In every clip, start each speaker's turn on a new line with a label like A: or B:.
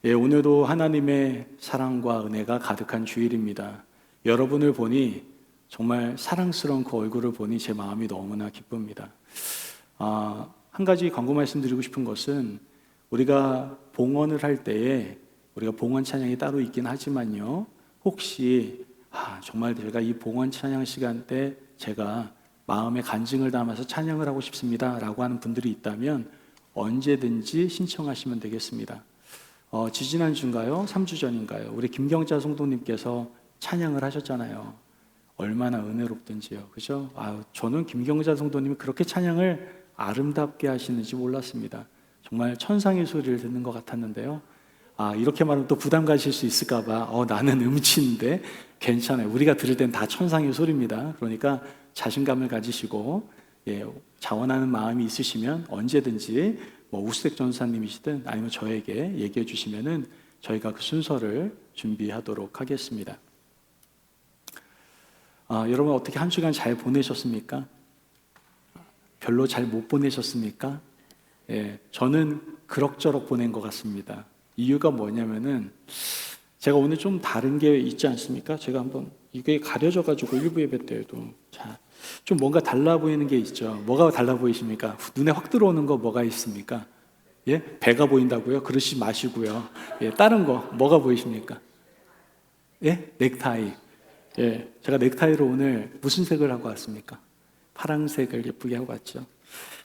A: 예, 오늘도 하나님의 사랑과 은혜가 가득한 주일입니다. 여러분을 보니 정말 사랑스러운 그 얼굴을 보니 제 마음이 너무나 기쁩니다. 한 가지 광고 말씀드리고 싶은 것은 우리가 봉헌을 할 때에 우리가 봉헌 찬양이 따로 있긴 하지만요. 혹시 정말 제가 이 봉헌 찬양 시간 때 제가 마음의 간증을 담아서 찬양을 하고 싶습니다 라고 하는 분들이 있다면 언제든지 신청하시면 되겠습니다. 지지난주인가요? 3주 전인가요? 우리 김경자 성도님께서 찬양을 하셨잖아요. 얼마나 은혜롭던지요. 그죠? 저는 김경자 성도님이 그렇게 찬양을 아름답게 하시는지 몰랐습니다. 정말 천상의 소리를 듣는 것 같았는데요. 이렇게 말하면 또 부담 가실 수 있을까봐 나는 음치인데 괜찮아요. 우리가 들을 땐 다 천상의 소리입니다. 그러니까 자신감을 가지시고 자원하는 마음이 있으시면 언제든지 우수색 전사님이시든 아니면 저에게 얘기해 주시면은 저희가 그 순서를 준비하도록 하겠습니다. 여러분 어떻게 한 주간 잘 보내셨습니까? 별로 잘 못 보내셨습니까? 저는 그럭저럭 보낸 것 같습니다. 이유가 뭐냐면은 제가 오늘 좀 다른 게 있지 않습니까? 제가 한번 이게 가려져가지고 일부 예배 때에도 좀 뭔가 달라 보이는 게 있죠. 뭐가 달라 보이십니까? 눈에 확 들어오는 거 뭐가 있습니까? 배가 보인다고요? 그러지 마시고요. 다른 거 뭐가 보이십니까? 넥타이. 제가 넥타이로 오늘 무슨 색을 하고 왔습니까? 파란색을 예쁘게 하고 왔죠.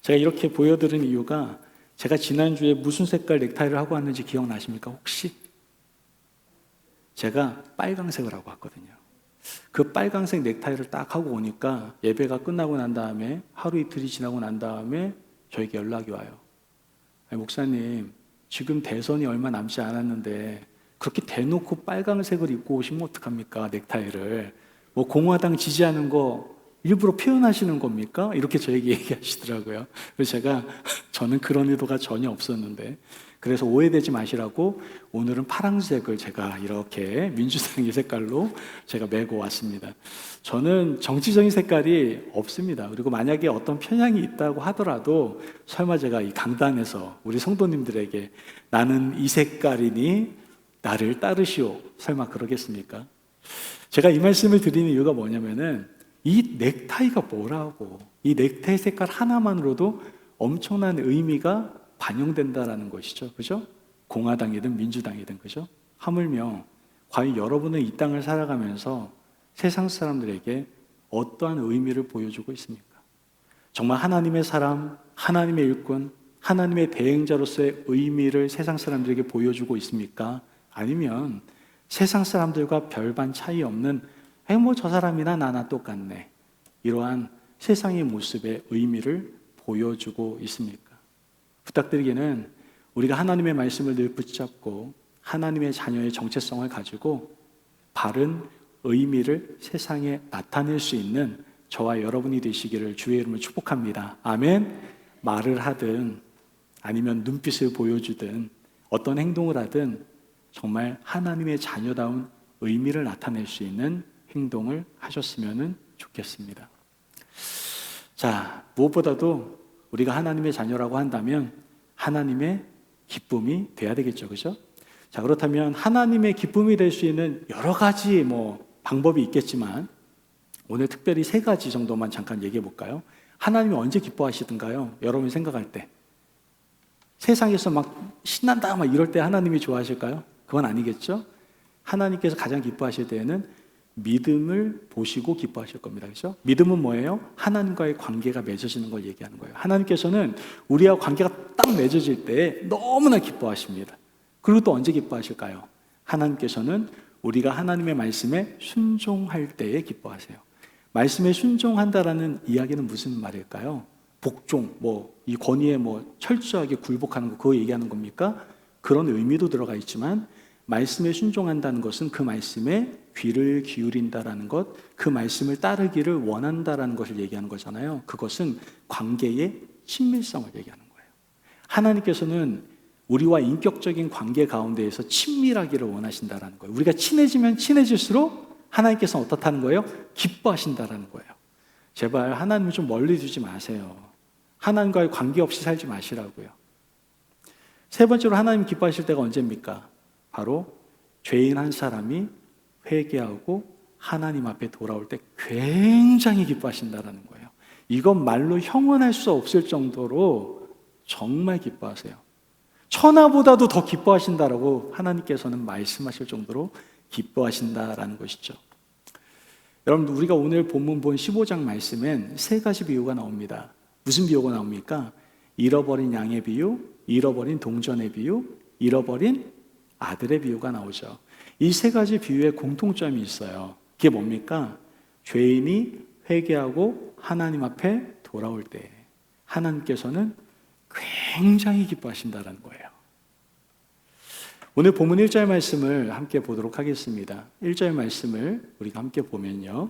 A: 제가 이렇게 보여드린 이유가 제가 지난주에 무슨 색깔 넥타이를 하고 왔는지 기억나십니까? 혹시? 제가 빨강색을 하고 왔거든요. 그 빨강색 넥타이를 딱 하고 오니까 예배가 끝나고 난 다음에 하루 이틀이 지나고 난 다음에 저에게 연락이 와요. 목사님, 지금 대선이 얼마 남지 않았는데 그렇게 대놓고 빨강색을 입고 오시면 어떡합니까? 넥타이를. 공화당 지지하는 거 일부러 표현하시는 겁니까? 이렇게 저에게 얘기하시더라고요. 그래서 저는 그런 의도가 전혀 없었는데 그래서 오해되지 마시라고 오늘은 파란색을 제가 이렇게 민주당의 색깔로 제가 메고 왔습니다. 저는 정치적인 색깔이 없습니다. 그리고 만약에 어떤 편향이 있다고 하더라도 설마 제가 이 강단에서 우리 성도님들에게 나는 이 색깔이니 나를 따르시오 설마 그러겠습니까? 제가 이 말씀을 드리는 이유가 뭐냐면은 이 넥타이가 뭐라고 이 넥타이 색깔 하나만으로도 엄청난 의미가 반영된다라는 것이죠. 그죠? 공화당이든 민주당이든 그죠? 하물며 과연 여러분은 이 땅을 살아가면서 세상 사람들에게 어떠한 의미를 보여주고 있습니까? 정말 하나님의 사람, 하나님의 일꾼, 하나님의 대행자로서의 의미를 세상 사람들에게 보여주고 있습니까? 아니면 세상 사람들과 별반 차이 없는 저 사람이나 나나 똑같네 이러한 세상의 모습의 의미를 보여주고 있습니까? 부탁드리기는 우리가 하나님의 말씀을 늘 붙잡고 하나님의 자녀의 정체성을 가지고 바른 의미를 세상에 나타낼 수 있는 저와 여러분이 되시기를 주의 이름으로 축복합니다. 아멘. 말을 하든 아니면 눈빛을 보여주든 어떤 행동을 하든 정말 하나님의 자녀다운 의미를 나타낼 수 있는 행동을 하셨으면 좋겠습니다. 무엇보다도 우리가 하나님의 자녀라고 한다면 하나님의 기쁨이 돼야 되겠죠. 그죠? 그렇다면 하나님의 기쁨이 될 수 있는 여러 가지 방법이 있겠지만 오늘 특별히 3가지 정도만 잠깐 얘기해 볼까요? 하나님이 언제 기뻐하시던가요? 여러분이 생각할 때 세상에서 막 신난다 이럴 때 하나님이 좋아하실까요? 그건 아니겠죠? 하나님께서 가장 기뻐하실 때에는 믿음을 보시고 기뻐하실 겁니다. 그렇죠? 믿음은 뭐예요? 하나님과의 관계가 맺어지는 걸 얘기하는 거예요. 하나님께서는 우리와 관계가 딱 맺어질 때 너무나 기뻐하십니다. 그리고 또 언제 기뻐하실까요? 하나님께서는 우리가 하나님의 말씀에 순종할 때에 기뻐하세요. 말씀에 순종한다라는 이야기는 무슨 말일까요? 복종, 이 권위에 철저하게 굴복하는 거 그거 얘기하는 겁니까? 그런 의미도 들어가 있지만 말씀에 순종한다는 것은 그 말씀에 귀를 기울인다라는 것, 그 말씀을 따르기를 원한다라는 것을 얘기하는 거잖아요. 그것은 관계의 친밀성을 얘기하는 거예요. 하나님께서는 우리와 인격적인 관계 가운데에서 친밀하기를 원하신다라는 거예요. 우리가 친해지면 친해질수록 하나님께서는 어떻다는 거예요? 기뻐하신다라는 거예요. 제발 하나님을 좀 멀리 두지 마세요. 하나님과의 관계 없이 살지 마시라고요. 3번째로 하나님 기뻐하실 때가 언제입니까? 바로 죄인 한 사람이 회개하고 하나님 앞에 돌아올 때 굉장히 기뻐하신다라는 거예요. 이건 말로 형언할 수 없을 정도로 정말 기뻐하세요. 천하보다도 더 기뻐하신다라고 하나님께서는 말씀하실 정도로 기뻐하신다라는 것이죠. 여러분, 우리가 오늘 본문 본 15장 말씀엔 세 가지 비유가 나옵니다. 무슨 비유가 나옵니까? 잃어버린 양의 비유, 잃어버린 동전의 비유, 잃어버린 아들의 비유가 나오죠. 이 세 가지 비유에 공통점이 있어요. 그게 뭡니까? 죄인이 회개하고 하나님 앞에 돌아올 때 하나님께서는 굉장히 기뻐하신다는 거예요. 오늘 본문 1절 말씀을 함께 보도록 하겠습니다. 1절 말씀을 우리가 함께 보면요,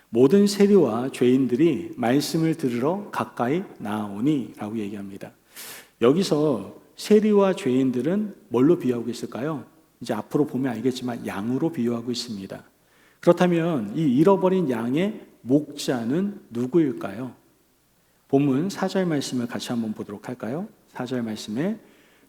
A: 모든 세리와 죄인들이 말씀을 들으러 가까이 나아오니 라고 얘기합니다. 여기서 세리와 죄인들은 뭘로 비유하고 있을까요? 이제 앞으로 보면 알겠지만 양으로 비유하고 있습니다. 그렇다면 이 잃어버린 양의 목자는 누구일까요? 본문 4절 말씀을 같이 한번 보도록 할까요? 4절 말씀에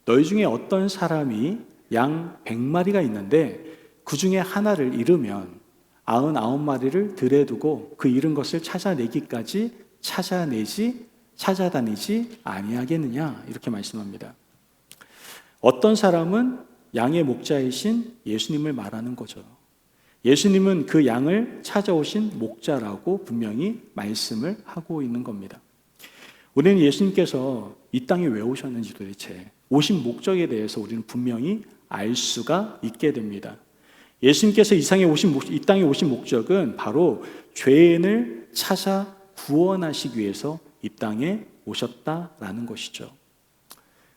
A: 너희 중에 어떤 사람이 양 100마리가 있는데 그 중에 하나를 잃으면 99마리를 들에 두고 그 잃은 것을 찾아내기까지 찾아다니지 아니하겠느냐, 이렇게 말씀합니다. 어떤 사람은 양의 목자이신 예수님을 말하는 거죠. 예수님은 그 양을 찾아오신 목자라고 분명히 말씀을 하고 있는 겁니다. 우리는 예수님께서 이 땅에 왜 오셨는지 도대체 오신 목적에 대해서 우리는 분명히 알 수가 있게 됩니다. 예수님께서 이 땅에 오신 목적은 바로 죄인을 찾아 구원하시기 위해서 이 땅에 오셨다라는 것이죠.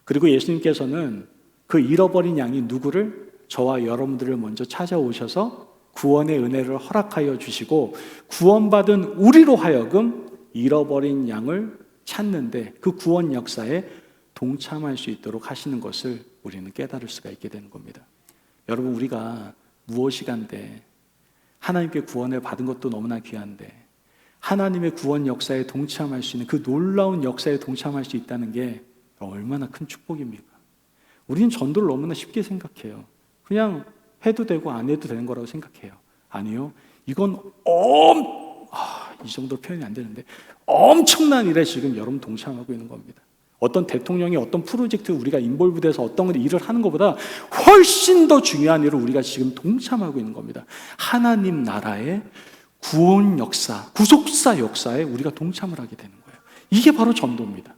A: 그리고 예수님께서는 그 잃어버린 양이 누구를, 저와 여러분들을 먼저 찾아오셔서 구원의 은혜를 허락하여 주시고 구원받은 우리로 하여금 잃어버린 양을 찾는데 그 구원 역사에 동참할 수 있도록 하시는 것을 우리는 깨달을 수가 있게 되는 겁니다. 여러분, 우리가 무엇이 간데 하나님께 구원을 받은 것도 너무나 귀한데 하나님의 구원 역사에 동참할 수 있는 그 놀라운 역사에 동참할 수 있다는 게 얼마나 큰 축복입니까? 우리는 전도를 너무나 쉽게 생각해요. 그냥 해도 되고 안 해도 되는 거라고 생각해요. 아니요. 이건 이 정도 표현이 안 되는데 엄청난 일에 지금 여러분 동참하고 있는 겁니다. 어떤 대통령이 어떤 프로젝트 우리가 인볼브돼서 어떤 일을 하는 것보다 훨씬 더 중요한 일을 우리가 지금 동참하고 있는 겁니다. 하나님 나라의 구원 역사, 구속사 역사에 우리가 동참을 하게 되는 거예요. 이게 바로 전도입니다.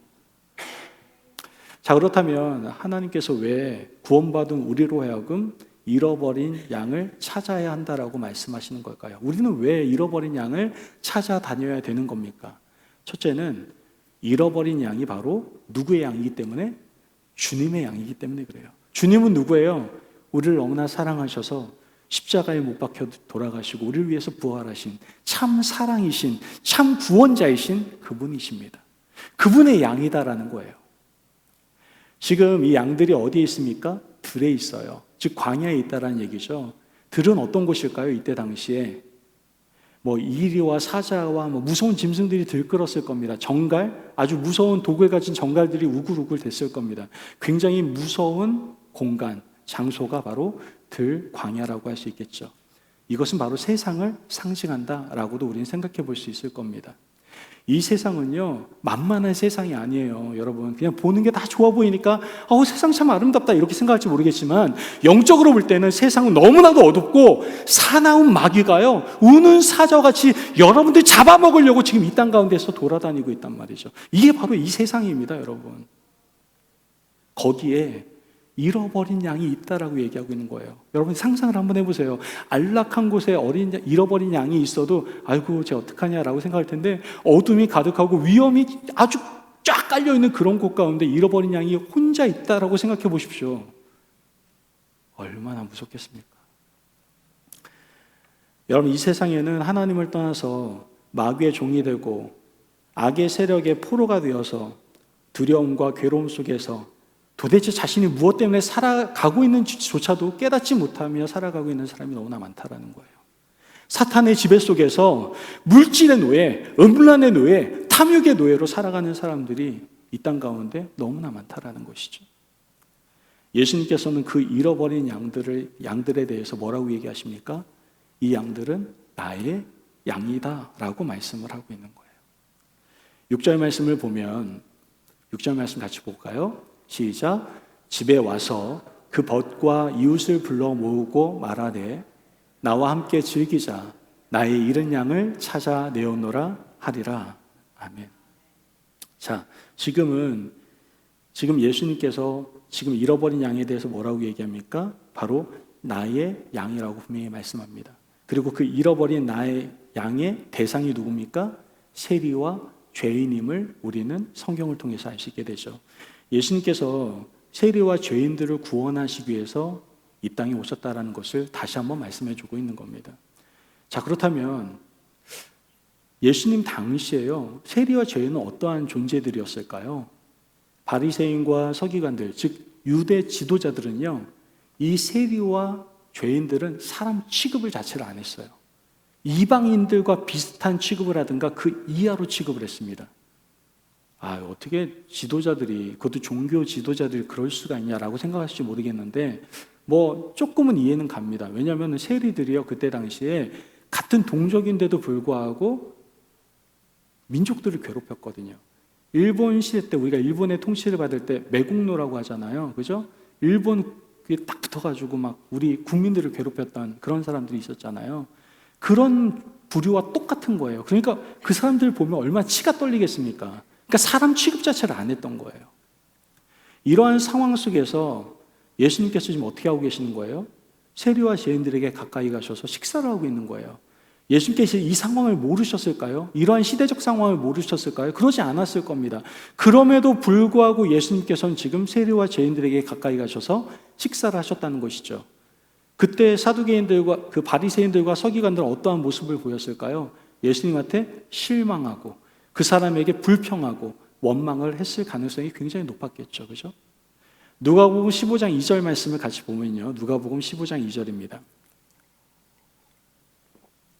A: 자, 그렇다면 하나님께서 왜 구원받은 우리로 하여금 잃어버린 양을 찾아야 한다라고 말씀하시는 걸까요? 우리는 왜 잃어버린 양을 찾아다녀야 되는 겁니까? 첫째는 잃어버린 양이 바로 누구의 양이기 때문에? 주님의 양이기 때문에 그래요. 주님은 누구예요? 우리를 너무나 사랑하셔서 십자가에 못 박혀 돌아가시고 우리를 위해서 부활하신 참 사랑이신 참 구원자이신 그분이십니다. 그분의 양이다라는 거예요. 지금 이 양들이 어디에 있습니까? 들에 있어요. 즉 광야에 있다라는 얘기죠. 들은 어떤 곳일까요? 이때 당시에 이리와 사자와 무서운 짐승들이 들끓었을 겁니다. 정갈, 아주 무서운 독을 가진 정갈들이 우글우글 됐을 겁니다. 굉장히 무서운 공간, 장소가 바로 들 광야라고 할 수 있겠죠. 이것은 바로 세상을 상징한다라고도 우리는 생각해 볼 수 있을 겁니다. 이 세상은요, 만만한 세상이 아니에요. 여러분, 그냥 보는 게 다 좋아 보이니까 세상 참 아름답다 이렇게 생각할지 모르겠지만 영적으로 볼 때는 세상은 너무나도 어둡고 사나운 마귀가요, 우는 사자같이 여러분들 잡아먹으려고 지금 이 땅 가운데서 돌아다니고 있단 말이죠. 이게 바로 이 세상입니다, 여러분. 거기에 잃어버린 양이 있다라고 얘기하고 있는 거예요. 여러분 상상을 한번 해보세요. 안락한 곳에 잃어버린 양이 있어도 아이고 쟤 어떡하냐라고 생각할 텐데 어둠이 가득하고 위험이 아주 쫙 깔려있는 그런 곳 가운데 잃어버린 양이 혼자 있다라고 생각해 보십시오. 얼마나 무섭겠습니까? 여러분, 이 세상에는 하나님을 떠나서 마귀의 종이 되고 악의 세력의 포로가 되어서 두려움과 괴로움 속에서 도대체 자신이 무엇 때문에 살아가고 있는지조차도 깨닫지 못하며 살아가고 있는 사람이 너무나 많다라는 거예요. 사탄의 지배 속에서 물질의 노예, 음란의 노예, 탐욕의 노예로 살아가는 사람들이 이 땅 가운데 너무나 많다라는 것이죠. 예수님께서는 그 잃어버린 양들에 대해서 뭐라고 얘기하십니까? 이 양들은 나의 양이다라고 말씀을 하고 있는 거예요. 6절 말씀을 보면 6절 말씀 같이 볼까요? 시작. 집에 와서 그 벗과 이웃을 불러 모으고 말하되 나와 함께 즐기자. 나의 잃은 양을 찾아 내어놓으라 하리라. 아멘. 자, 지금 예수님께서 지금 잃어버린 양에 대해서 뭐라고 얘기합니까? 바로 나의 양이라고 분명히 말씀합니다. 그리고 그 잃어버린 나의 양의 대상이 누굽니까? 세리와 죄인임을 우리는 성경을 통해서 알 수 있게 되죠. 예수님께서 세리와 죄인들을 구원하시기 위해서 이 땅에 오셨다라는 것을 다시 한번 말씀해 주고 있는 겁니다. 자, 그렇다면 예수님 당시에요, 세리와 죄인은 어떠한 존재들이었을까요? 바리새인과 서기관들, 즉 유대 지도자들은요, 이 세리와 죄인들은 사람 취급을 자체를 안 했어요. 이방인들과 비슷한 취급을 하든가 그 이하로 취급을 했습니다. 어떻게 지도자들이, 그것도 종교 지도자들이 그럴 수가 있냐라고 생각하실지 모르겠는데 조금은 이해는 갑니다. 왜냐하면 세리들이요, 그때 당시에 같은 동족인데도 불구하고 민족들을 괴롭혔거든요. 일본 시대 때 우리가 일본의 통치를 받을 때 매국노라고 하잖아요. 그죠? 일본 그게 딱 붙어가지고 막 우리 국민들을 괴롭혔던 그런 사람들이 있었잖아요. 그런 부류와 똑같은 거예요. 그러니까 그 사람들 보면 얼마나 치가 떨리겠습니까? 그러니까 사람 취급 자체를 안 했던 거예요. 이러한 상황 속에서 예수님께서 지금 어떻게 하고 계시는 거예요? 세리와 죄인들에게 가까이 가셔서 식사를 하고 있는 거예요. 예수님께서 이 상황을 모르셨을까요? 이러한 시대적 상황을 모르셨을까요? 그러지 않았을 겁니다. 그럼에도 불구하고 예수님께서는 지금 세리와 죄인들에게 가까이 가셔서 식사를 하셨다는 것이죠. 그때 사두개인들과 그 바리새인들과 서기관들은 어떠한 모습을 보였을까요? 예수님한테 실망하고 그 사람에게 불평하고 원망을 했을 가능성이 굉장히 높았겠죠. 그죠? 누가복음 15장 2절 말씀을 같이 보면요. 누가복음 15장 2절입니다.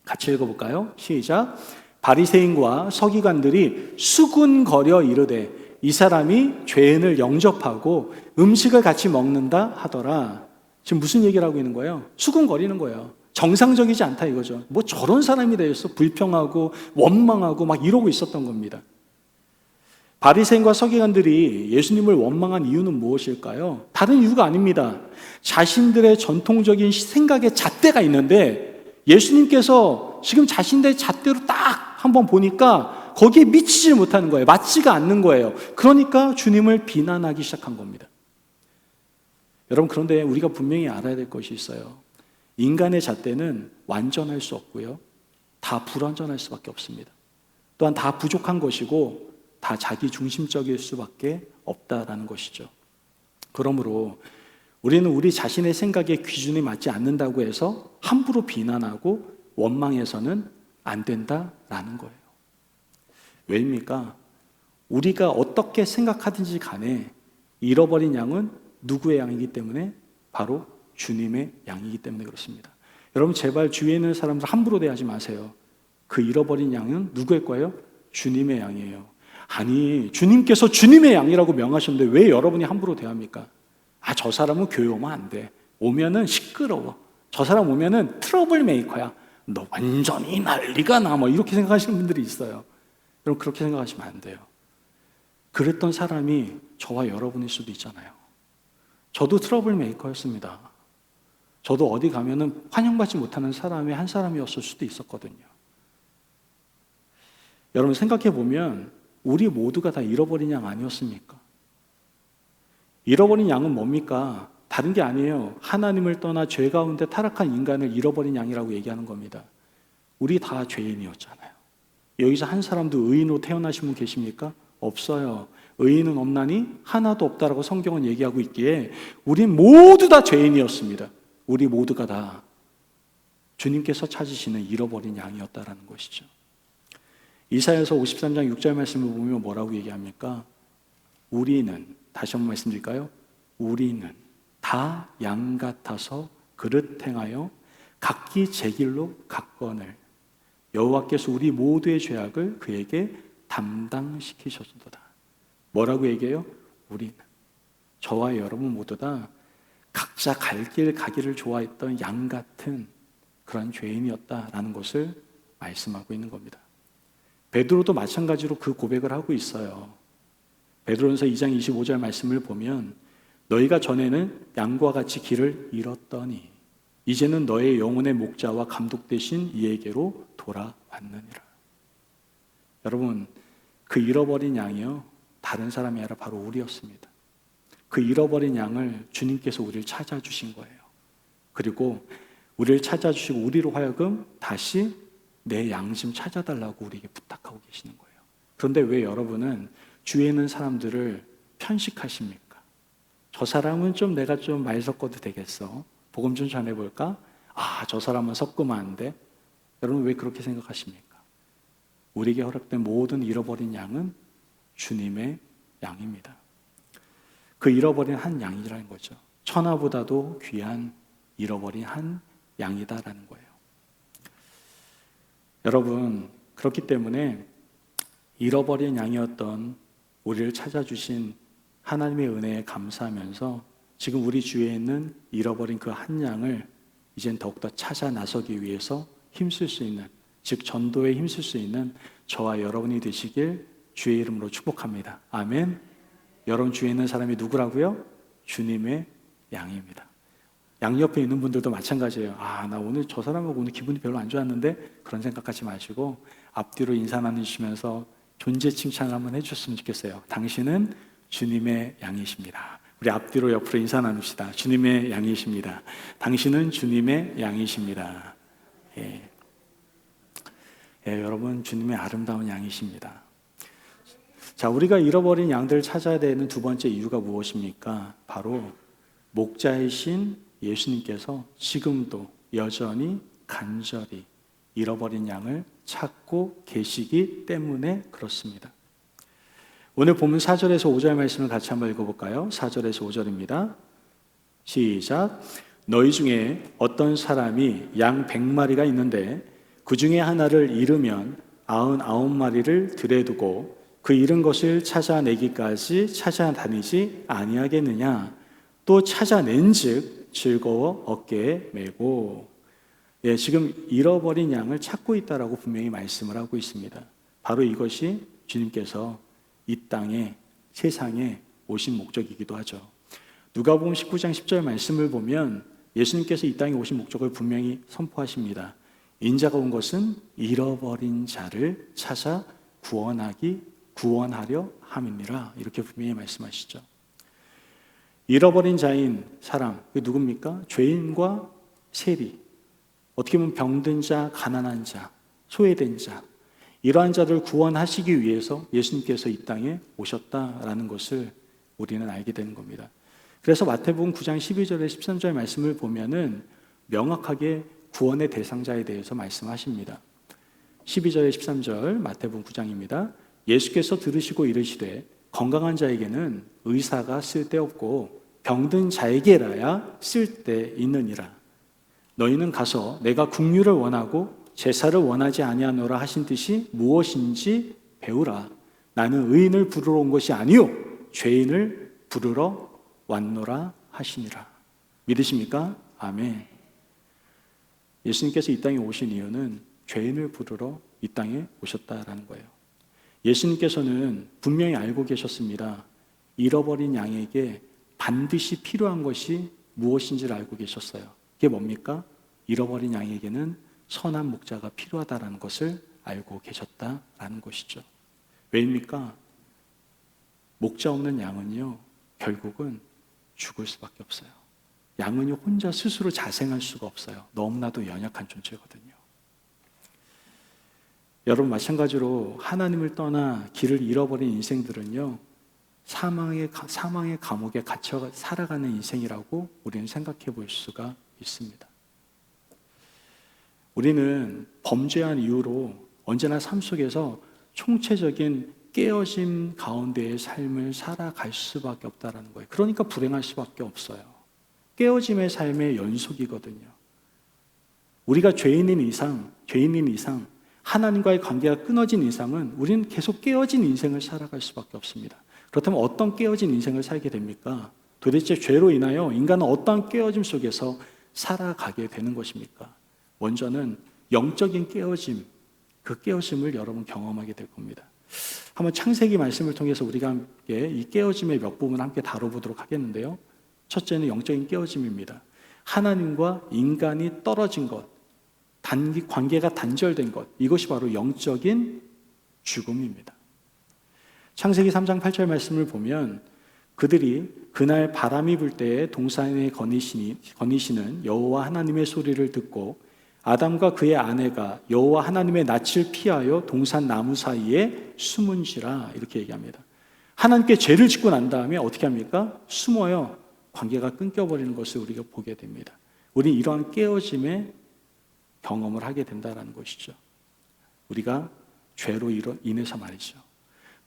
A: 같이 읽어볼까요? 시작. 바리새인과 서기관들이 수군거려 이르되 이 사람이 죄인을 영접하고 음식을 같이 먹는다 하더라. 지금 무슨 얘기를 하고 있는 거예요? 수군거리는 거예요. 정상적이지 않다 이거죠. 저런 사람이 되어서 불평하고 원망하고 막 이러고 있었던 겁니다. 바리새인과 서기관들이 예수님을 원망한 이유는 무엇일까요? 다른 이유가 아닙니다. 자신들의 전통적인 생각의 잣대가 있는데 예수님께서 지금 자신들의 잣대로 딱 한번 보니까 거기에 미치지 못하는 거예요. 맞지가 않는 거예요. 그러니까 주님을 비난하기 시작한 겁니다. 여러분, 그런데 우리가 분명히 알아야 될 것이 있어요. 인간의 잣대는 완전할 수 없고요. 다 불완전할 수밖에 없습니다. 또한 다 부족한 것이고 다 자기 중심적일 수밖에 없다라는 것이죠. 그러므로 우리는 우리 자신의 생각에 기준이 맞지 않는다고 해서 함부로 비난하고 원망해서는 안 된다라는 거예요. 왜입니까? 우리가 어떻게 생각하든지 간에 잃어버린 양은 누구의 양이기 때문에? 바로 주님의 양이기 때문에 그렇습니다. 여러분, 제발 주위에 있는 사람들 함부로 대하지 마세요. 그 잃어버린 양은 누구의 거예요? 주님의 양이에요. 아니, 주님께서 주님의 양이라고 명하셨는데 왜 여러분이 함부로 대합니까? 저 사람은 교회 오면 안 돼. 오면은 시끄러워. 저 사람 오면은 트러블 메이커야. 너 완전히 난리가 나. 이렇게 생각하시는 분들이 있어요. 여러분, 그렇게 생각하시면 안 돼요. 그랬던 사람이 저와 여러분일 수도 있잖아요. 저도 트러블 메이커였습니다. 저도 어디 가면은 환영받지 못하는 사람의 한 사람이었을 수도 있었거든요. 여러분, 생각해 보면 우리 모두가 다 잃어버린 양 아니었습니까? 잃어버린 양은 뭡니까? 다른 게 아니에요. 하나님을 떠나 죄 가운데 타락한 인간을 잃어버린 양이라고 얘기하는 겁니다. 우리 다 죄인이었잖아요. 여기서 한 사람도 의인으로 태어나신 분 계십니까? 없어요. 의인은 없나니 하나도 없다라고 성경은 얘기하고 있기에 우리 모두 다 죄인이었습니다. 우리 모두가 다 주님께서 찾으시는 잃어버린 양이었다라는 것이죠. 이사야서 53장 6절 말씀을 보면 뭐라고 얘기합니까? 우리는, 다시 한번 말씀드릴까요? 우리는 다 양 같아서 그릇 행하여 각기 제 길로 갔거늘 여호와께서 우리 모두의 죄악을 그에게 담당시키셨도다. 뭐라고 얘기해요? 우리는, 저와 여러분 모두 다 각자 갈 길 가기를 좋아했던 양 같은 그런 죄인이었다라는 것을 말씀하고 있는 겁니다. 베드로도 마찬가지로 그 고백을 하고 있어요. 베드로전서 2장 25절 말씀을 보면 너희가 전에는 양과 같이 길을 잃었더니 이제는 너의 영혼의 목자와 감독 되신 이에게로 돌아왔느니라. 여러분, 그 잃어버린 양이요, 다른 사람이 아니라 바로 우리였습니다. 그 잃어버린 양을 주님께서 우리를 찾아주신 거예요. 그리고 우리를 찾아주시고 우리로 하여금 다시 내 양 좀 찾아달라고 우리에게 부탁하고 계시는 거예요. 그런데 왜 여러분은 주위에 있는 사람들을 편식하십니까? 저 사람은 좀 내가 좀 말 섞어도 되겠어. 복음 좀 전해볼까? 저 사람은 섞으면 안 돼. 여러분 왜 그렇게 생각하십니까? 우리에게 허락된 모든 잃어버린 양은 주님의 양입니다. 그 잃어버린 한 양이라는 거죠. 천하보다도 귀한 잃어버린 한 양이다라는 거예요. 여러분, 그렇기 때문에 잃어버린 양이었던 우리를 찾아주신 하나님의 은혜에 감사하면서 지금 우리 주위에 있는 잃어버린 그 한 양을 이젠 더욱더 찾아 나서기 위해서 힘쓸 수 있는, 즉 전도에 힘쓸 수 있는 저와 여러분이 되시길 주의 이름으로 축복합니다. 아멘. 여러분 주위에 있는 사람이 누구라고요? 주님의 양입니다. 양 옆에 있는 분들도 마찬가지예요. 나 오늘 저 사람하고 오늘 기분이 별로 안 좋았는데 그런 생각하지 마시고 앞뒤로 인사 나누시면서 존재 칭찬을 한번 해주셨으면 좋겠어요. 당신은 주님의 양이십니다. 우리 앞뒤로 옆으로 인사 나눕시다. 주님의 양이십니다. 당신은 주님의 양이십니다. 여러분 주님의 아름다운 양이십니다. 자, 우리가 잃어버린 양들을 찾아야 되는 두 번째 이유가 무엇입니까? 바로 목자이신 예수님께서 지금도 여전히 간절히 잃어버린 양을 찾고 계시기 때문에 그렇습니다. 오늘 본문 4절에서 5절 말씀을 같이 한번 읽어볼까요? 4절에서 5절입니다. 시작. 너희 중에 어떤 사람이 양 100마리가 있는데 그 중에 하나를 잃으면 99마리를 들에 두고 그 잃은 것을 찾아내기까지 찾아다니지 아니하겠느냐? 또 찾아낸즉 즐거워 어깨에 메고. 지금 잃어버린 양을 찾고 있다라고 분명히 말씀을 하고 있습니다. 바로 이것이 주님께서 이 땅에 세상에 오신 목적이기도 하죠. 누가복음 19장 10절 말씀을 보면 예수님께서 이 땅에 오신 목적을 분명히 선포하십니다. 인자가 온 것은 잃어버린 자를 찾아 구원하려 함이니라. 이렇게 분명히 말씀하시죠. 잃어버린 자인 사람, 그게 누굽니까? 죄인과 세리, 어떻게 보면 병든 자, 가난한 자, 소외된 자, 이러한 자들을 구원하시기 위해서 예수님께서 이 땅에 오셨다라는 것을 우리는 알게 되는 겁니다. 그래서 마태복음 9장 12절에 13절 말씀을 보면은 명확하게 구원의 대상자에 대해서 말씀하십니다. 12절에 13절 마태복음 9장입니다. 예수께서 들으시고 이르시되 건강한 자에게는 의사가 쓸데없고 병든 자에게라야 쓸데있느니라. 너희는 가서 내가 긍휼을 원하고 제사를 원하지 아니하노라 하신 뜻이 무엇인지 배우라. 나는 의인을 부르러 온 것이 아니요 죄인을 부르러 왔노라 하시니라. 믿으십니까? 아멘. 예수님께서 이 땅에 오신 이유는 죄인을 부르러 이 땅에 오셨다라는 거예요. 예수님께서는 분명히 알고 계셨습니다. 잃어버린 양에게 반드시 필요한 것이 무엇인지를 알고 계셨어요. 그게 뭡니까? 잃어버린 양에게는 선한 목자가 필요하다라는 것을 알고 계셨다라는 것이죠. 왜입니까? 목자 없는 양은요, 결국은 죽을 수밖에 없어요. 양은요, 혼자 스스로 자생할 수가 없어요. 너무나도 연약한 존재거든요. 여러분, 마찬가지로 하나님을 떠나 길을 잃어버린 인생들은요, 사망의 감옥에 갇혀 살아가는 인생이라고 우리는 생각해 볼 수가 있습니다. 우리는 범죄한 이후로 언제나 삶 속에서 총체적인 깨어짐 가운데의 삶을 살아갈 수밖에 없다는 거예요. 그러니까 불행할 수밖에 없어요. 깨어짐의 삶의 연속이거든요. 우리가 죄인인 이상 하나님과의 관계가 끊어진 이상은 우리는 계속 깨어진 인생을 살아갈 수밖에 없습니다. 그렇다면 어떤 깨어진 인생을 살게 됩니까? 도대체 죄로 인하여 인간은 어떠한 깨어짐 속에서 살아가게 되는 것입니까? 먼저는 영적인 깨어짐, 그 깨어짐을 여러분 경험하게 될 겁니다. 한번 창세기 말씀을 통해서 우리가 함께 이 깨어짐의 몇 부분 함께 다뤄보도록 하겠는데요. 첫째는 영적인 깨어짐입니다. 하나님과 인간이 떨어진 것, 관계가 단절된 것, 이것이 바로 영적인 죽음입니다. 창세기 3장 8절 말씀을 보면 그들이 그날 바람이 불 때에 동산에 거니시는 여호와 하나님의 소리를 듣고 아담과 그의 아내가 여호와 하나님의 낯을 피하여 동산 나무 사이에 숨은지라, 이렇게 얘기합니다. 하나님께 죄를 짓고 난 다음에 어떻게 합니까? 숨어요. 관계가 끊겨버리는 것을 우리가 보게 됩니다. 우리는 이러한 깨어짐의 경험을 하게 된다는 것이죠. 우리가 죄로 인해서 말이죠.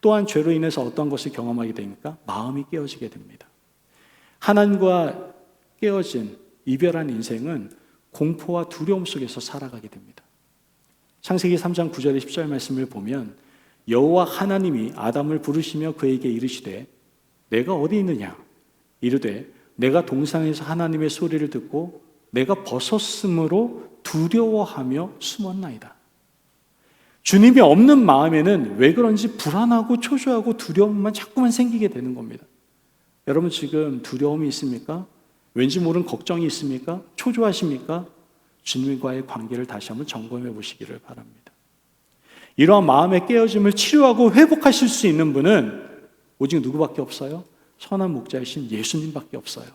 A: 또한 죄로 인해서 어떤 것을 경험하게 됩니까? 마음이 깨어지게 됩니다. 하나님과 깨어진 이별한 인생은 공포와 두려움 속에서 살아가게 됩니다. 창세기 3장 9절에 10절 말씀을 보면 여호와 하나님이 아담을 부르시며 그에게 이르시되 내가 어디 있느냐? 이르되 내가 동산에서 하나님의 소리를 듣고 내가 벗었으므로 두려워하며 숨었나이다. 주님이 없는 마음에는 왜 그런지 불안하고 초조하고 두려움만 자꾸만 생기게 되는 겁니다. 여러분 지금 두려움이 있습니까? 왠지 모르는 걱정이 있습니까? 초조하십니까? 주님과의 관계를 다시 한번 점검해 보시기를 바랍니다. 이러한 마음의 깨어짐을 치료하고 회복하실 수 있는 분은 오직 누구밖에 없어요? 선한 목자이신 예수님밖에 없어요.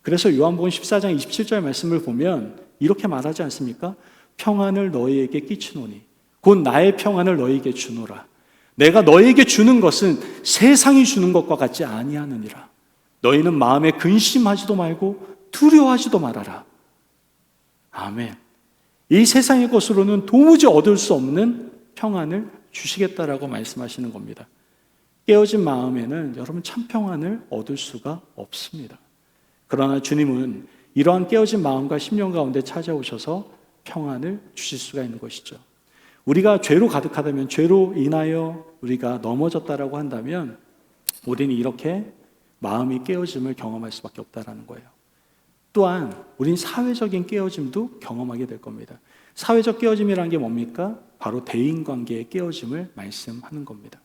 A: 그래서 요한복음 14장 27절 말씀을 보면 이렇게 말하지 않습니까? 평안을 너희에게 끼치노니 곧 나의 평안을 너희에게 주노라. 내가 너희에게 주는 것은 세상이 주는 것과 같지 아니하느니라. 너희는 마음에 근심하지도 말고 두려워하지도 말아라. 아멘. 이 세상의 것으로는 도무지 얻을 수 없는 평안을 주시겠다라고 말씀하시는 겁니다. 깨어진 마음에는 여러분 참 평안을 얻을 수가 없습니다. 그러나 주님은 이러한 깨어진 마음과 심령 가운데 찾아오셔서 평안을 주실 수가 있는 것이죠. 우리가 죄로 가득하다면, 죄로 인하여 우리가 넘어졌다라고 한다면 우리는 이렇게 마음이 깨어짐을 경험할 수밖에 없다라는 거예요. 또한 우린 사회적인 깨어짐도 경험하게 될 겁니다. 사회적 깨어짐이라는 게 뭡니까? 바로 대인관계의 깨어짐을 말씀하는 겁니다.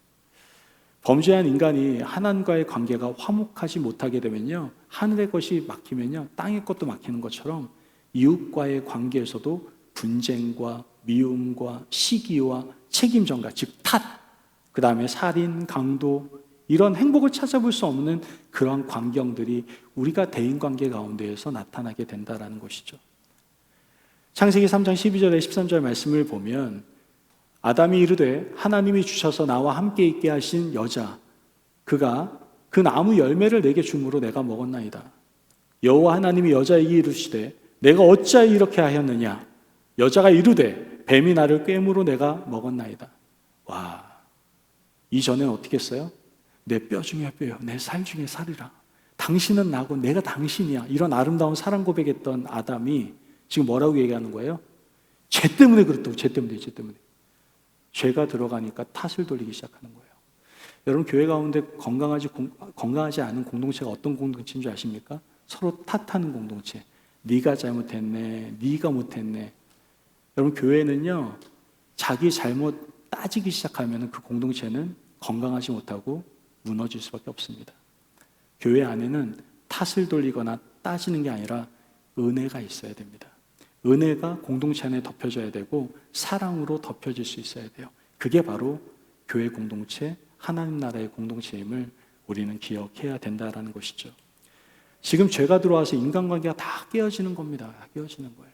A: 범죄한 인간이 하나님과의 관계가 화목하지 못하게 되면요, 하늘의 것이 막히면요 땅의 것도 막히는 것처럼 이웃과의 관계에서도 분쟁과 미움과 시기와 책임전가, 즉 탓, 그 다음에 살인, 강도, 이런 행복을 찾아볼 수 없는 그러한 광경들이 우리가 대인관계 가운데에서 나타나게 된다는 것이죠. 창세기 3장 12절에 13절 말씀을 보면 아담이 이르되 하나님이 주셔서 나와 함께 있게 하신 여자, 그가 그 나무 열매를 내게 주므로 내가 먹었나이다. 여호와 하나님이 여자에게 이르시되 내가 어찌하여 이렇게 하였느냐? 여자가 이르되 뱀이 나를 꿰므로 내가 먹었나이다. 와, 이전에 어떻게 했어요? 내 뼈 중에 뼈요, 내 살 중에 살이라. 당신은 나고 내가 당신이야. 이런 아름다운 사랑 고백했던 아담이 지금 뭐라고 얘기하는 거예요? 죄 때문에 그렇다고. 죄 때문에. 죄가 들어가니까 탓을 돌리기 시작하는 거예요. 여러분 교회 가운데 건강하지 않은 공동체가 어떤 공동체인 줄 아십니까? 서로 탓하는 공동체. 네가 잘못했네, 네가 못했네. 여러분 교회는요, 자기 잘못 따지기 시작하면 그 공동체는 건강하지 못하고 무너질 수밖에 없습니다. 교회 안에는 탓을 돌리거나 따지는 게 아니라 은혜가 있어야 됩니다. 은혜가 공동체 안에 덮여져야 되고 사랑으로 덮여질 수 있어야 돼요. 그게 바로 교회 공동체, 하나님 나라의 공동체임을 우리는 기억해야 된다는 것이죠. 지금 죄가 들어와서 인간관계가 다 깨어지는 겁니다. 다 깨어지는 거예요.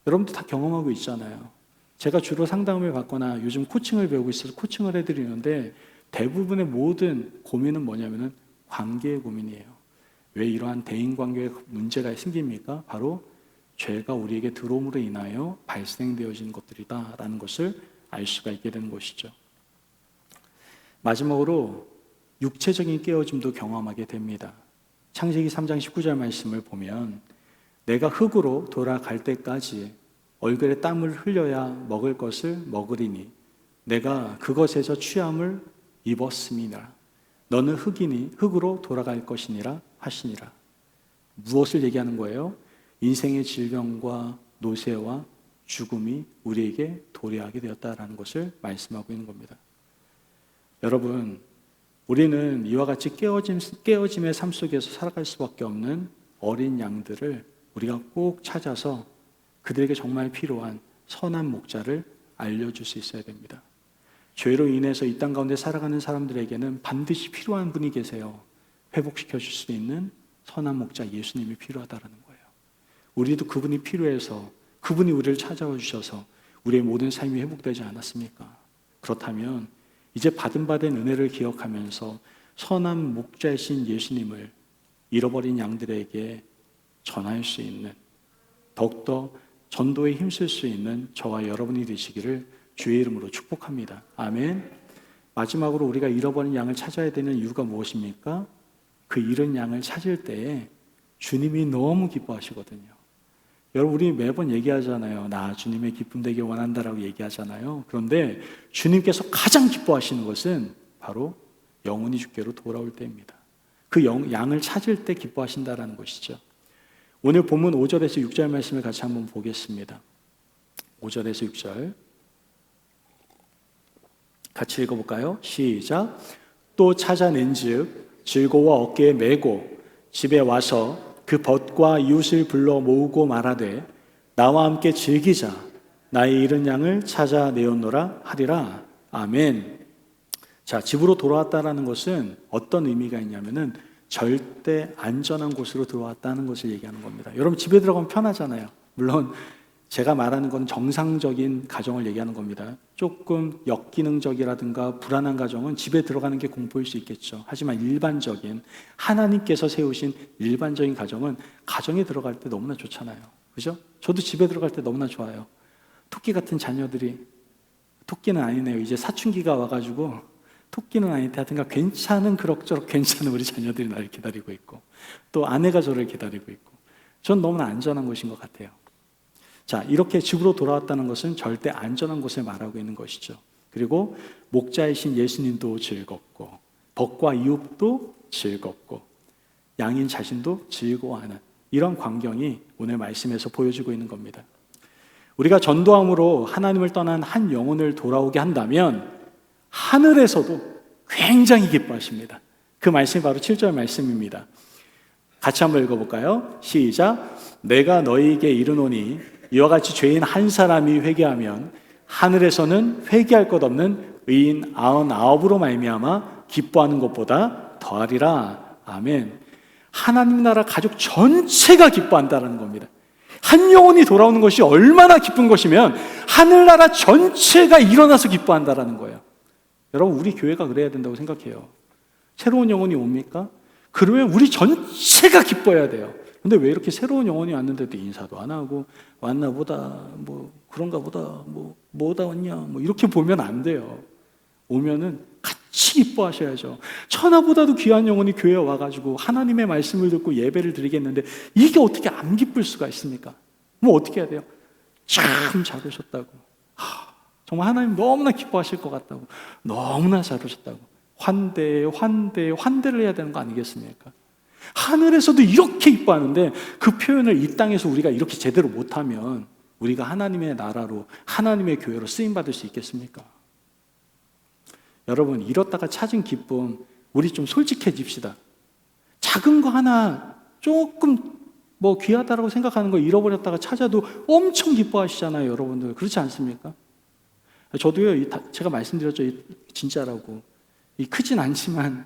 A: 여러분도 다 경험하고 있잖아요. 제가 주로 상담을 받거나 요즘 코칭을 배우고 있어서 코칭을 해드리는데 대부분의 모든 고민은 뭐냐면은 관계의 고민이에요. 왜 이러한 대인관계에 문제가 생깁니까? 바로 죄가 우리에게 들어옴으로 인하여 발생되어진 것들이다라는 것을 알 수가 있게 되는 것이죠. 마지막으로 육체적인 깨어짐도 경험하게 됩니다. 창세기 3장 19절 말씀을 보면 내가 흙으로 돌아갈 때까지 얼굴에 땀을 흘려야 먹을 것을 먹으리니 내가 그것에서 취함을 입었음이라. 너는 흙이니 흙으로 돌아갈 것이니라 하시니라. 무엇을 얘기하는 거예요? 인생의 질병과 노쇠와 죽음이 우리에게 도래하게 되었다라는 것을 말씀하고 있는 겁니다. 여러분, 우리는 이와 같이 깨어짐의 삶 속에서 살아갈 수밖에 없는 어린 양들을 우리가 꼭 찾아서 그들에게 정말 필요한 선한 목자를 알려줄 수 있어야 됩니다. 죄로 인해서 이 땅 가운데 살아가는 사람들에게는 반드시 필요한 분이 계세요. 회복시켜 줄 수 있는 선한 목자 예수님이 필요하다는 거예요. 우리도 그분이 필요해서 그분이 우리를 찾아와 주셔서 우리의 모든 삶이 회복되지 않았습니까? 그렇다면 이제 받은 은혜를 기억하면서 선한 목자이신 예수님을 잃어버린 양들에게 전할 수 있는, 더욱더 전도에 힘쓸 수 있는 저와 여러분이 되시기를 주의 이름으로 축복합니다. 아멘. 마지막으로 우리가 잃어버린 양을 찾아야 되는 이유가 무엇입니까? 그 잃은 양을 찾을 때에 주님이 너무 기뻐하시거든요. 여러분, 우리 매번 얘기하잖아요. 나 주님의 기쁨 되길 원한다라고 얘기하잖아요. 그런데 주님께서 가장 기뻐하시는 것은 바로 영혼이 주께로 돌아올 때입니다. 그 양을 찾을 때 기뻐하신다라는 것이죠. 오늘 본문 5절에서 6절 말씀을 같이 한번 보겠습니다. 5절에서 6절 같이 읽어볼까요? 시작. 또 찾아낸즉 즐거워 어깨에 메고 집에 와서 그 벗과 이웃을 불러 모으고 말하되 나와 함께 즐기자. 나의 잃은 양을 찾아내었노라 하리라. 아멘. 자, 집으로 돌아왔다라는 것은 어떤 의미가 있냐면은 절대 안전한 곳으로 들어왔다는 것을 얘기하는 겁니다. 여러분, 집에 들어가면 편하잖아요. 물론 제가 말하는 건 정상적인 가정을 얘기하는 겁니다. 조금 역기능적이라든가 불안한 가정은 집에 들어가는 게 공포일 수 있겠죠. 하지만 일반적인 하나님께서 세우신 일반적인 가정은 가정에 들어갈 때 너무나 좋잖아요. 그죠? 저도 집에 들어갈 때 너무나 좋아요. 토끼 같은 자녀들이, 토끼는 아니네요. 이제 사춘기가 와가지고 토끼는 아닌데 하여튼가 괜찮은, 그럭저럭 괜찮은 우리 자녀들이 나를 기다리고 있고 또 아내가 저를 기다리고 있고 전 너무나 안전한 곳인 것 같아요. 자, 이렇게 집으로 돌아왔다는 것은 절대 안전한 곳을 말하고 있는 것이죠. 그리고 목자이신 예수님도 즐겁고 벗과 이웃도 즐겁고 양인 자신도 즐거워하는 이런 광경이 오늘 말씀에서 보여지고 있는 겁니다. 우리가 전도함으로 하나님을 떠난 한 영혼을 돌아오게 한다면 하늘에서도 굉장히 기뻐하십니다. 그 말씀이 바로 7절 말씀입니다. 같이 한번 읽어볼까요? 시작. 내가 너희에게 이르노니 이와 같이 죄인 한 사람이 회개하면 하늘에서는 회개할 것 없는 의인 99으로 말미암아 기뻐하는 것보다 더하리라. 아멘. 하나님 나라 가족 전체가 기뻐한다는 겁니다. 한 영혼이 돌아오는 것이 얼마나 기쁜 것이면 하늘나라 전체가 일어나서 기뻐한다는 거예요. 여러분, 우리 교회가 그래야 된다고 생각해요. 새로운 영혼이 옵니까? 그러면 우리 전체가 기뻐해야 돼요. 근데 왜 이렇게 새로운 영혼이 왔는데도 인사도 안 하고 왔나 보다, 뭐 그런가 보다, 뭐다 왔냐, 뭐 이렇게 보면 안 돼요. 오면은 같이 기뻐하셔야죠. 천하보다도 귀한 영혼이 교회에 와가지고 하나님의 말씀을 듣고 예배를 드리겠는데 이게 어떻게 안 기쁠 수가 있습니까? 뭐 어떻게 해야 돼요? 참 잘 오셨다고, 정말 하나님 너무나 기뻐하실 것 같다고, 너무나 잘 오셨다고 환대를 해야 되는 거 아니겠습니까? 하늘에서도 이렇게 기뻐하는데 그 표현을 이 땅에서 우리가 이렇게 제대로 못하면 우리가 하나님의 나라로, 하나님의 교회로 쓰임받을 수 있겠습니까? 여러분, 잃었다가 찾은 기쁨, 우리 좀 솔직해집시다. 작은 거 하나 조금 뭐 귀하다라고 생각하는 거 잃어버렸다가 찾아도 엄청 기뻐하시잖아요, 여러분들. 그렇지 않습니까? 저도요, 제가 말씀드렸죠, 진짜라고. 크진 않지만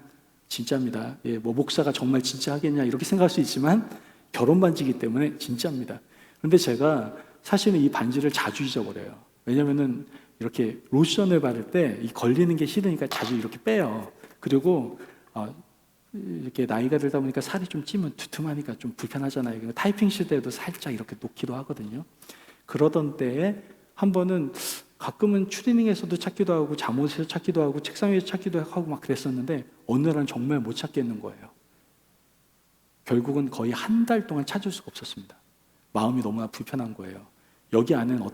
A: 진짜입니다. 뭐 목사가 정말 진짜 하겠냐 이렇게 생각할 수 있지만 결혼 반지이기 때문에 진짜입니다. 그런데 제가 사실은 이 반지를 자주 잊어버려요. 왜냐면은 이렇게 로션을 바를 때 이 걸리는 게 싫으니까 자주 이렇게 빼요. 그리고 이렇게 나이가 들다 보니까 살이 좀 찌면 두툼하니까 좀 불편하잖아요. 타이핑 실 때도 살짝 이렇게 놓기도 하거든요. 그러던 때에 한 번은 가끔은 추리닝에서도 찾기도 하고 잠옷에서 찾기도 하고 책상 위에서 찾기도 하고 막 그랬었는데 어느 날은 정말 못 찾겠는 거예요. 결국은 거의 한 달 동안 찾을 수가 없었습니다. 마음이 너무나 불편한 거예요. 여기 안에는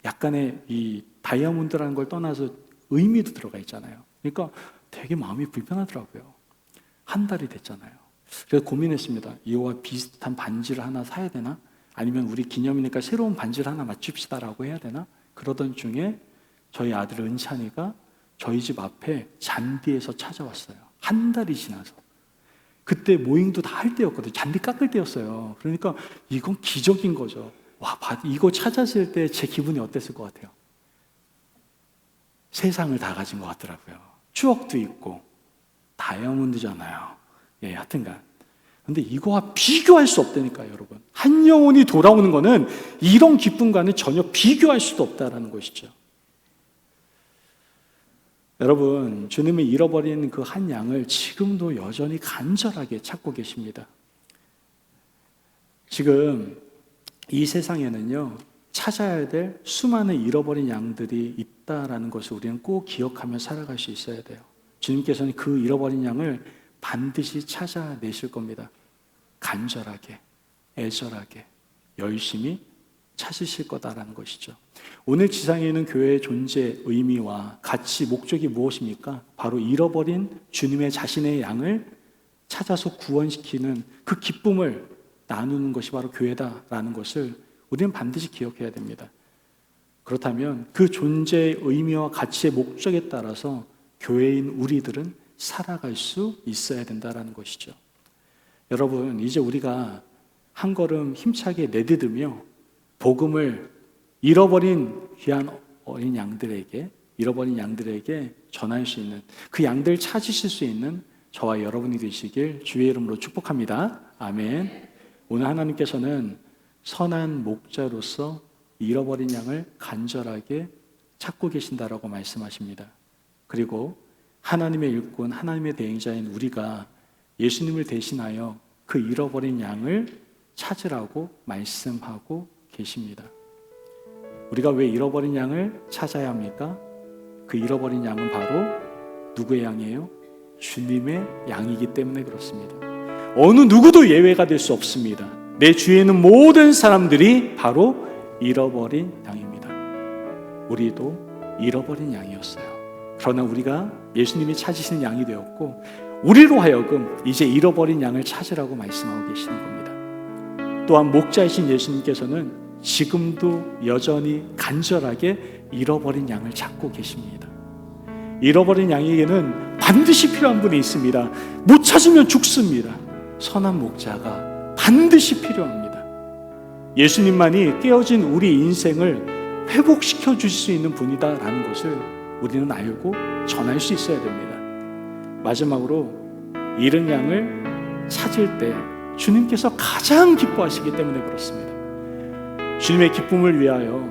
A: 약간의 이 다이아몬드라는 걸 떠나서 의미도 들어가 있잖아요. 그러니까 되게 마음이 불편하더라고요. 한 달이 됐잖아요. 그래서 고민했습니다. 이거와 비슷한 반지를 하나 사야 되나? 아니면 우리 기념이니까 새로운 반지를 하나 맞춥시다라고 해야 되나? 그러던 중에 저희 아들 은찬이가 저희 집 앞에 잔디에서 찾아왔어요. 한 달이 지나서. 그때 모잉도 다 할 때였거든요. 잔디 깎을 때였어요. 그러니까 이건 기적인 거죠. 와, 이거 찾았을 때 제 기분이 어땠을 것 같아요? 세상을 다 가진 것 같더라고요. 추억도 있고 다이아몬드잖아요. 예, 하여튼간. 근데 이거와 비교할 수 없다니까요, 여러분. 한 영혼이 돌아오는 거는 이런 기쁨과는 전혀 비교할 수도 없다라는 것이죠. 여러분, 주님이 잃어버린 그 한 양을 지금도 여전히 간절하게 찾고 계십니다. 지금 이 세상에는요, 찾아야 될 수많은 잃어버린 양들이 있다라는 것을 우리는 꼭 기억하며 살아갈 수 있어야 돼요. 주님께서는 그 잃어버린 양을 반드시 찾아내실 겁니다. 간절하게, 애절하게, 열심히 찾으실 거다라는 것이죠. 오늘 지상에 있는 교회의 존재, 의미와 가치, 목적이 무엇입니까? 바로 잃어버린 주님의 자신의 양을 찾아서 구원시키는 그 기쁨을 나누는 것이 바로 교회다라는 것을 우리는 반드시 기억해야 됩니다. 그렇다면 그 존재의 의미와 가치의 목적에 따라서 교회인 우리들은 살아갈 수 있어야 된다는 것이죠. 여러분, 이제 우리가 한 걸음 힘차게 내디디며 복음을 잃어버린 귀한 어린 양들에게, 잃어버린 양들에게 전할 수 있는, 그 양들 찾으실 수 있는 저와 여러분이 되시길 주의 이름으로 축복합니다. 아멘. 오늘 하나님께서는 선한 목자로서 잃어버린 양을 간절하게 찾고 계신다라고 말씀하십니다. 그리고 하나님의 일꾼, 하나님의 대행자인 우리가 예수님을 대신하여 그 잃어버린 양을 찾으라고 말씀하고 계십니다. 우리가 왜 잃어버린 양을 찾아야 합니까? 그 잃어버린 양은 바로 누구의 양이에요? 주님의 양이기 때문에 그렇습니다. 어느 누구도 예외가 될 수 없습니다. 내 주위에 있는 모든 사람들이 바로 잃어버린 양입니다. 우리도 잃어버린 양이었어요. 그러나 우리가 예수님이 찾으시는 양이 되었고, 우리로 하여금 이제 잃어버린 양을 찾으라고 말씀하고 계시는 겁니다. 또한 목자이신 예수님께서는 지금도 여전히 간절하게 잃어버린 양을 찾고 계십니다. 잃어버린 양에게는 반드시 필요한 분이 있습니다. 못 찾으면 죽습니다. 선한 목자가 반드시 필요합니다. 예수님만이 깨어진 우리 인생을 회복시켜 주실 수 있는 분이다라는 것을 우리는 알고 전할 수 있어야 됩니다. 마지막으로 잃은 양을 찾을 때 주님께서 가장 기뻐하시기 때문에 그렇습니다. 주님의 기쁨을 위하여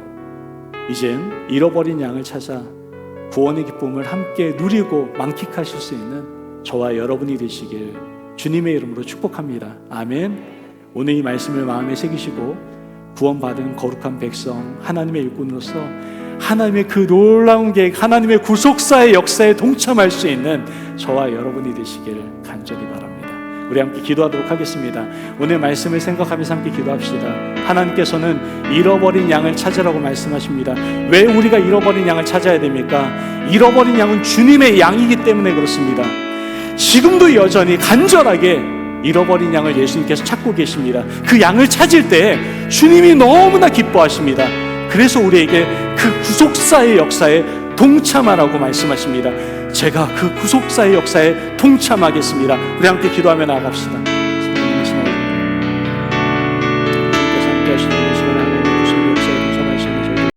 A: 이젠 잃어버린 양을 찾아 구원의 기쁨을 함께 누리고 만끽하실 수 있는 저와 여러분이 되시길 주님의 이름으로 축복합니다. 아멘. 오늘 이 말씀을 마음에 새기시고 구원받은 거룩한 백성, 하나님의 일꾼으로서 하나님의 그 놀라운 계획, 하나님의 구속사의 역사에 동참할 수 있는 저와 여러분이 되시길 간절히 바랍니다. 우리 함께 기도하도록 하겠습니다. 오늘 말씀을 생각하면서 함께 기도합시다. 하나님께서는 잃어버린 양을 찾으라고 말씀하십니다. 왜 우리가 잃어버린 양을 찾아야 됩니까? 잃어버린 양은 주님의 양이기 때문에 그렇습니다. 지금도 여전히 간절하게 잃어버린 양을 예수님께서 찾고 계십니다. 그 양을 찾을 때 주님이 너무나 기뻐하십니다. 그래서 우리에게 그 구속사의 역사에 동참하라고 말씀하십니다. 제가 그 구속사의 역사에 동참하겠습니다. 우리 함께 기도하며 나아갑시다. 주님께서 함께 하시는 이 시간에